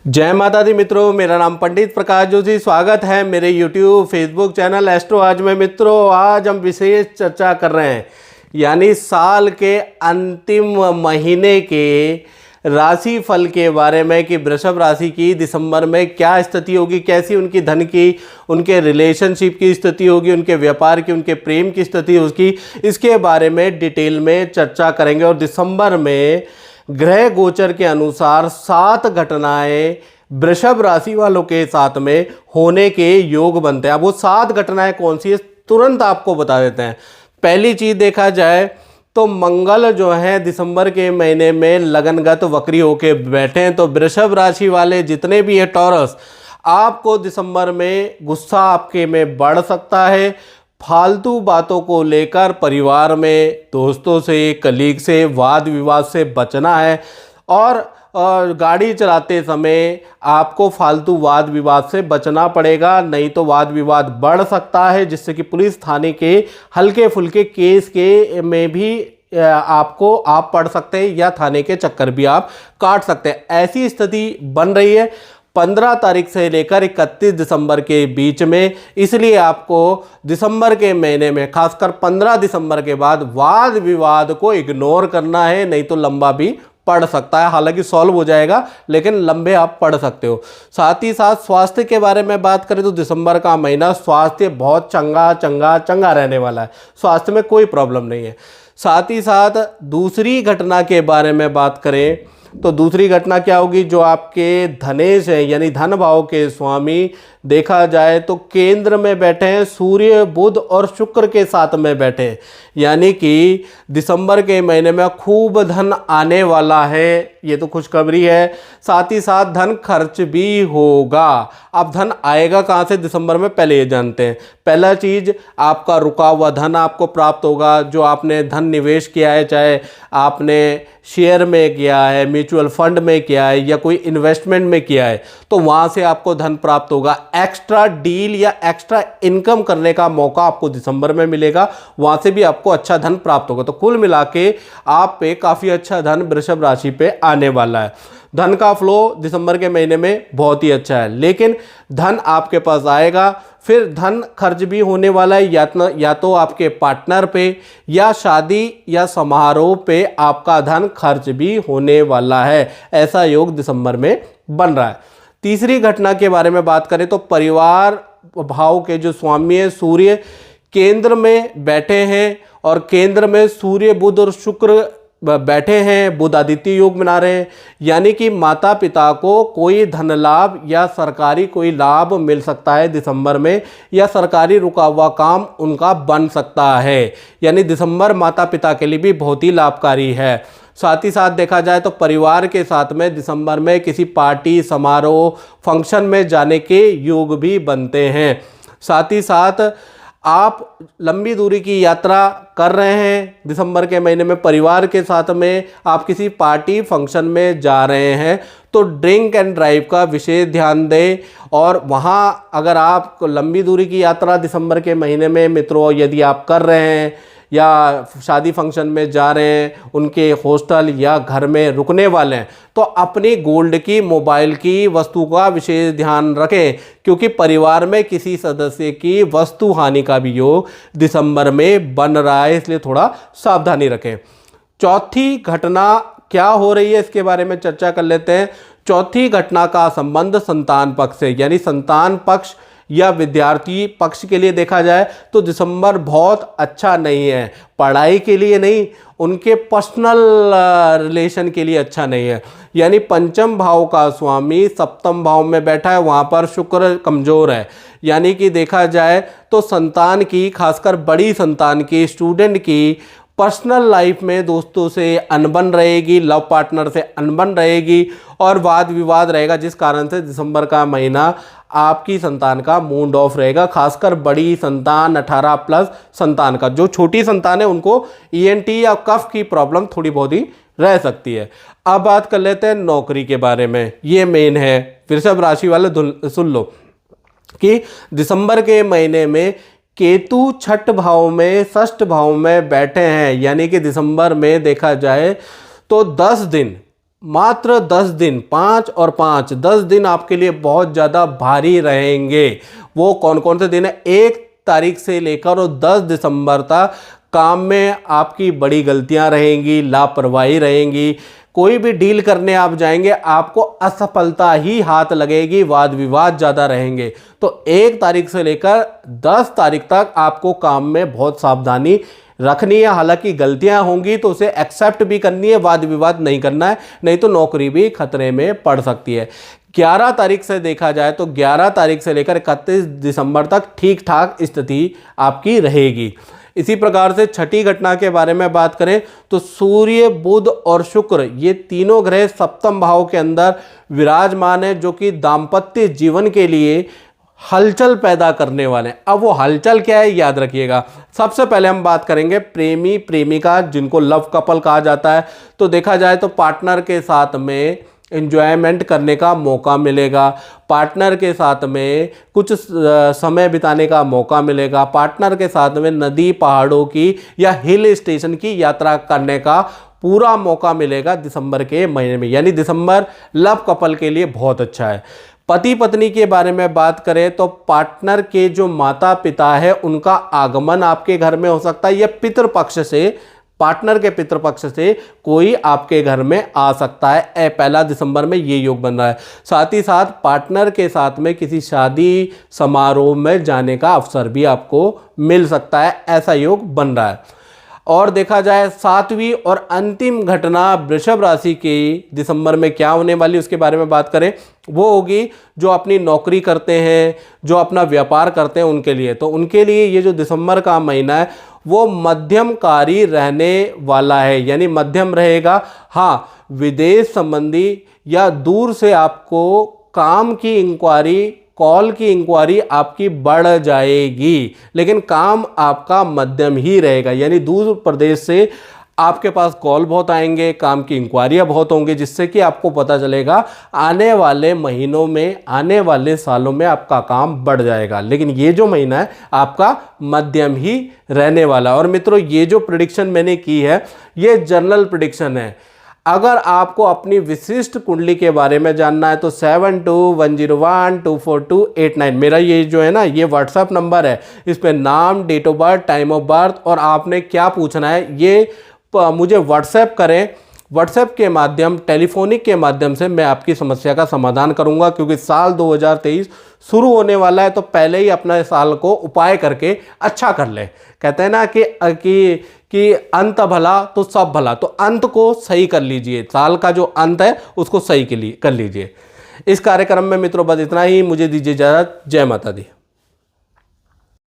जय माता दी मित्रों, मेरा नाम पंडित प्रकाश जोशी। स्वागत है मेरे YouTube फेसबुक चैनल एस्ट्रो आज में। मित्रों, आज हम विशेष चर्चा कर रहे हैं यानी साल के अंतिम महीने के राशि फल के बारे में कि वृषभ राशि की दिसंबर में क्या स्थिति होगी, कैसी उनकी धन की, उनके रिलेशनशिप की स्थिति होगी, उनके व्यापार की, उनके प्रेम की स्थिति होगी। इसके बारे में डिटेल में चर्चा करेंगे। और दिसंबर में ग्रह गोचर के अनुसार 7 घटनाएं वृषभ राशि वालों के साथ में होने के योग बनते हैं। अब वो 7 घटनाएं कौन सी है तुरंत आपको बता देते हैं। पहली चीज देखा जाए तो मंगल जो है दिसंबर के महीने में लगनगत वक्री होके बैठे हैं। तो वृषभ राशि वाले जितने भी है टॉरस, आपको दिसंबर में गुस्सा आपके में बढ़ सकता है। फालतू बातों को लेकर परिवार में दोस्तों से, कलीग से वाद विवाद से बचना है। और गाड़ी चलाते समय आपको फालतू वाद विवाद से बचना पड़ेगा, नहीं तो वाद विवाद बढ़ सकता है जिससे कि पुलिस थाने के हल्के फुल्के केस के में भी आप पड़ सकते हैं या थाने के चक्कर भी आप काट सकते हैं। ऐसी स्थिति बन रही है 15 तारीख से लेकर 31 दिसंबर के बीच में। इसलिए आपको दिसंबर के महीने में खासकर 15 दिसंबर के बाद वाद विवाद को इग्नोर करना है, नहीं तो लंबा भी पड़ सकता है। हालांकि सॉल्व हो जाएगा लेकिन लंबे आप पढ़ सकते हो। साथ ही साथ स्वास्थ्य के बारे में बात करें तो दिसंबर का महीना स्वास्थ्य बहुत चंगा रहने वाला है। स्वास्थ्य में कोई प्रॉब्लम नहीं है। साथ ही साथ दूसरी घटना के बारे में बात करें तो दूसरी घटना क्या होगी, जो आपके धनेश है यानी धन भाव के स्वामी देखा जाए तो केंद्र में बैठे हैं, सूर्य बुध और शुक्र के साथ में बैठे हैं। यानी कि दिसंबर के महीने में खूब धन आने वाला है, ये तो खुशखबरी है। साथ ही साथ धन खर्च भी होगा। अब धन आएगा कहाँ से दिसंबर में, पहले ये जानते हैं। पहला चीज, आपका रुका हुआ धन आपको प्राप्त होगा। जो आपने धन निवेश किया है, चाहे आपने शेयर में किया है, म्यूचुअल फंड में किया है या कोई इन्वेस्टमेंट में किया है, तो वहां से आपको धन प्राप्त होगा। एक्स्ट्रा डील या एक्स्ट्रा इनकम करने का मौका आपको दिसंबर में मिलेगा, वहां से भी आपको अच्छा धन प्राप्त होगा। तो कुल मिला के आप पे काफी अच्छा धन वृषभ राशि पे आने वाला है। धन का फ्लो दिसंबर के महीने में बहुत ही अच्छा है, लेकिन धन आपके पास आएगा, फिर धन खर्च भी होने वाला है या तो आपके पार्टनर पे या शादी या समारोह पे आपका धन खर्च भी होने वाला है। ऐसा योग दिसंबर में बन रहा है। तीसरी घटना के बारे में बात करें तो परिवार भाव के जो स्वामी है सूर्य केंद्र में बैठे हैं और केंद्र में सूर्य बुध और शुक्र बैठे हैं, बुध आदित्य योग बना रहे हैं। यानी कि माता पिता को कोई धन लाभ या सरकारी कोई लाभ मिल सकता है दिसंबर में, या सरकारी रुका हुआ काम उनका बन सकता है। यानी दिसंबर माता पिता के लिए भी बहुत ही लाभकारी है। साथ ही साथ देखा जाए तो परिवार के साथ में दिसंबर में किसी पार्टी, समारोह, फंक्शन में जाने के योग भी बनते हैं। साथ ही साथ आप लंबी दूरी की यात्रा कर रहे हैं दिसंबर के महीने में, परिवार के साथ में आप किसी पार्टी फंक्शन में जा रहे हैं, तो ड्रिंक एंड ड्राइव का विशेष ध्यान दें। और वहाँ अगर आप लंबी दूरी की यात्रा दिसंबर के महीने में मित्रों यदि आप कर रहे हैं या शादी फंक्शन में जा रहे हैं, उनके हॉस्टल या घर में रुकने वाले हैं, तो अपनी गोल्ड की, मोबाइल की वस्तु का विशेष ध्यान रखें, क्योंकि परिवार में किसी सदस्य की वस्तु हानि का भी योग दिसंबर में बन रहा है, इसलिए थोड़ा सावधानी रखें। चौथी घटना क्या हो रही है इसके बारे में चर्चा कर लेते हैं। चौथी घटना का संबंध संतान पक्ष से, यानी संतान पक्ष या विद्यार्थी पक्ष के लिए देखा जाए तो दिसंबर बहुत अच्छा नहीं है। पढ़ाई के लिए नहीं, उनके पर्सनल रिलेशन के लिए अच्छा नहीं है। यानी पंचम भाव का स्वामी सप्तम भाव में बैठा है, वहाँ पर शुक्र कमज़ोर है। यानी कि देखा जाए तो संतान की, खासकर बड़ी संतान की, स्टूडेंट की पर्सनल लाइफ में दोस्तों से अनबन रहेगी, लव पार्टनर से अनबन रहेगी और वाद विवाद रहेगा, जिस कारण से दिसंबर का महीना आपकी संतान का मूड ऑफ रहेगा। खासकर बड़ी संतान, 18 प्लस संतान का, जो छोटी संतान है उनको ईएनटी या कफ की प्रॉब्लम थोड़ी बहुत ही रह सकती है। अब बात कर लेते हैं नौकरी के बारे में, ये मेन है। वृषभ राशि वाले सुन लो कि दिसंबर के महीने में केतु छठ भाव में, षष्ठ भाव में बैठे हैं। यानी कि दिसंबर में देखा जाए तो 10 दिन मात्र 10 दिन, 5 और 5, 10 दिन आपके लिए बहुत ज़्यादा भारी रहेंगे। वो कौन कौन से दिन है? 1 तारीख से लेकर और 10 दिसंबर तक काम में आपकी बड़ी गलतियां रहेंगी, लापरवाही रहेंगी। कोई भी डील करने आप जाएंगे, आपको असफलता ही हाथ लगेगी, वाद विवाद ज़्यादा रहेंगे। तो 1 तारीख से लेकर 10 तारीख तक आपको काम में बहुत सावधानी रखनी है। हालांकि गलतियां होंगी तो उसे एक्सेप्ट भी करनी है, वाद विवाद नहीं करना है, नहीं तो नौकरी भी खतरे में पड़ सकती है। 11 तारीख से देखा जाए तो 11 तारीख से लेकर 31 दिसंबर तक ठीक ठाक स्थिति आपकी रहेगी। इसी प्रकार से छठी घटना के बारे में बात करें तो सूर्य, बुध और शुक्र ये तीनों ग्रह सप्तम भाव के अंदर विराजमान है, जो कि दाम्पत्य जीवन के लिए हलचल पैदा करने वाले हैं। अब वो हलचल क्या है, याद रखिएगा। सबसे पहले हम बात करेंगे प्रेमी प्रेमिका, जिनको लव कपल कहा जाता है। तो देखा जाए तो पार्टनर के साथ में एंजॉयमेंट करने का मौका मिलेगा, पार्टनर के साथ में कुछ समय बिताने का मौका मिलेगा, पार्टनर के साथ में नदी, पहाड़ों की या हिल स्टेशन की यात्रा करने का पूरा मौका मिलेगा दिसंबर के महीने में। यानी दिसंबर लव कपल के लिए बहुत अच्छा है। पति पत्नी के बारे में बात करें तो पार्टनर के जो माता पिता है उनका आगमन आपके घर में हो सकता है, या पितृपक्ष से, पार्टनर के पितृपक्ष से कोई आपके घर में आ सकता है। 1 दिसंबर में ये योग बन रहा है। साथ ही साथ पार्टनर के साथ में किसी शादी समारोह में जाने का अवसर भी आपको मिल सकता है, ऐसा योग बन रहा है। और देखा जाए 7वीं और अंतिम घटना वृषभ राशि की दिसंबर में क्या होने वाली, उसके बारे में बात करें, वो होगी जो अपनी नौकरी करते हैं, जो अपना व्यापार करते हैं उनके लिए। तो उनके लिए ये जो दिसंबर का महीना है वो मध्यमकारी रहने वाला है, यानी मध्यम रहेगा। हाँ, विदेश संबंधी या दूर से आपको काम की इंक्वायरी, कॉल की इंक्वायरी आपकी बढ़ जाएगी, लेकिन काम आपका मध्यम ही रहेगा। यानी दूर प्रदेश से आपके पास कॉल बहुत आएंगे, काम की इंक्वायरियाँ बहुत होंगी, जिससे कि आपको पता चलेगा आने वाले महीनों में, आने वाले सालों में आपका काम बढ़ जाएगा। लेकिन ये जो महीना है आपका मध्यम ही रहने वाला। और मित्रों, ये जो प्रेडिक्शन मैंने की है ये जनरल प्रेडिक्शन है। अगर आपको अपनी विशिष्ट कुंडली के बारे में जानना है तो 7210124289 मेरा ये जो है ना, ये व्हाट्सएप नंबर है। इस पर नाम, date of birth, time of birth और आपने क्या पूछना है ये मुझे व्हाट्सएप करें। व्हाट्सएप के माध्यम, टेलीफोनिक के माध्यम से मैं आपकी समस्या का समाधान करूंगा, क्योंकि साल 2023 शुरू होने वाला है। तो पहले ही अपना साल को उपाय करके अच्छा कर ले। कहते हैं ना कि अंत भला तो सब भला, तो अंत को सही कर लीजिए। साल का जो अंत है उसको सही कर लीजिए। इस कार्यक्रम में मित्रों बस इतना ही। मुझे दीजिए इजाजत। जय माता दी।